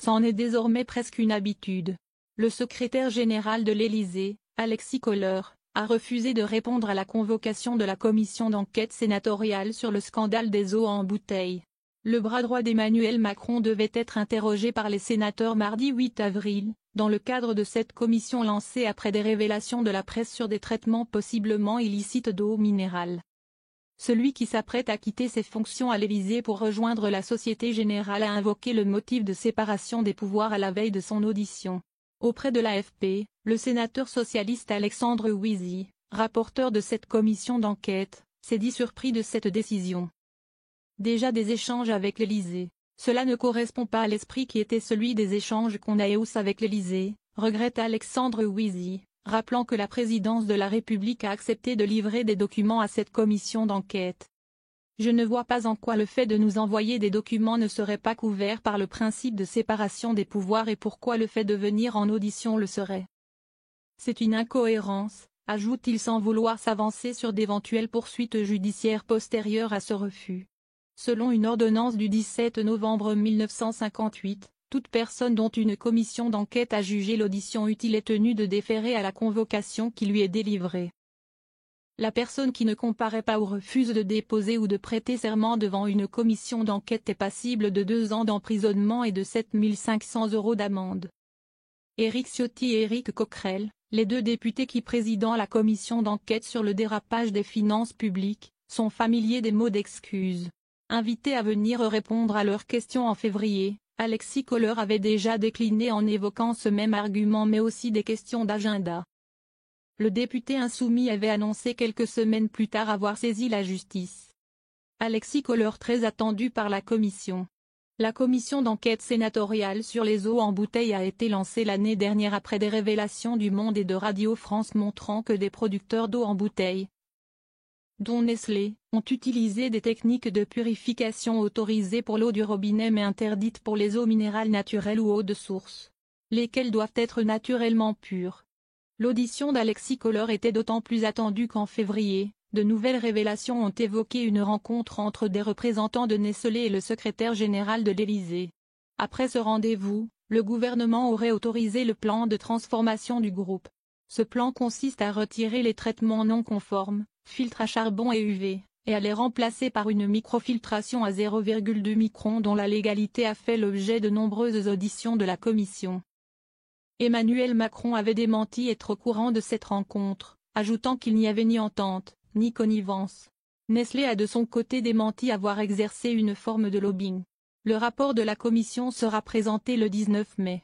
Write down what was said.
c'en est désormais presque une habitude. Le secrétaire général de l'Élysée, Alexis Kohler, a refusé de répondre à la convocation de la commission d'enquête sénatoriale sur le scandale des eaux en bouteille. Le bras droit d'Emmanuel Macron devait être interrogé par les sénateurs mardi 8 avril, dans le cadre de cette commission lancée après des révélations de la presse sur des traitements possiblement illicites d'eau minérale. Celui qui s'apprête à quitter ses fonctions à l'Élysée pour rejoindre la Société Générale a invoqué le motif de séparation des pouvoirs à la veille de son audition. Auprès de l'AFP, le sénateur socialiste Alexandre Wizy, rapporteur de cette commission d'enquête, s'est dit surpris de cette décision. Déjà des échanges avec l'Élysée. Cela ne correspond pas à l'esprit qui était celui des échanges qu'on a eus avec l'Élysée, regrette Alexandre Wizy, rappelant que la présidence de la République a accepté de livrer des documents à cette commission d'enquête. Je ne vois pas en quoi le fait de nous envoyer des documents ne serait pas couvert par le principe de séparation des pouvoirs et pourquoi le fait de venir en audition le serait. C'est une incohérence, ajoute-t-il sans vouloir s'avancer sur d'éventuelles poursuites judiciaires postérieures à ce refus. Selon une ordonnance du 17 novembre 1958, toute personne dont une commission d'enquête a jugé l'audition utile est tenue de déférer à la convocation qui lui est délivrée. La personne qui ne comparaît pas ou refuse de déposer ou de prêter serment devant une commission d'enquête est passible de 2 ans d'emprisonnement et de 7 500 € d'amende. Éric Ciotti et Éric Coquerel, les 2 députés qui président la commission d'enquête sur le dérapage des finances publiques, sont familiers des mots d'excuse. Invité à venir répondre à leurs questions en février, Alexis Kohler avait déjà décliné en évoquant ce même argument mais aussi des questions d'agenda. Le député insoumis avait annoncé quelques semaines plus tard avoir saisi la justice. Alexis Kohler très attendu par la commission. La commission d'enquête sénatoriale sur les eaux en bouteille a été lancée l'année dernière après des révélations du Monde et de Radio France montrant que des producteurs d'eau en bouteille, dont Nestlé, ont utilisé des techniques de purification autorisées pour l'eau du robinet mais interdites pour les eaux minérales naturelles ou eau de source, lesquelles doivent être naturellement pures. L'audition d'Alexis Kohler était d'autant plus attendue qu'en février, de nouvelles révélations ont évoqué une rencontre entre des représentants de Nestlé et le secrétaire général de l'Élysée. Après ce rendez-vous, le gouvernement aurait autorisé le plan de transformation du groupe. Ce plan consiste à retirer les traitements non conformes, filtres à charbon et UV, et à les remplacer par une microfiltration à 0,2 microns dont la légalité a fait l'objet de nombreuses auditions de la commission. Emmanuel Macron avait démenti être au courant de cette rencontre, ajoutant qu'il n'y avait ni entente, ni connivence. Nestlé a de son côté démenti avoir exercé une forme de lobbying. Le rapport de la commission sera présenté le 19 mai.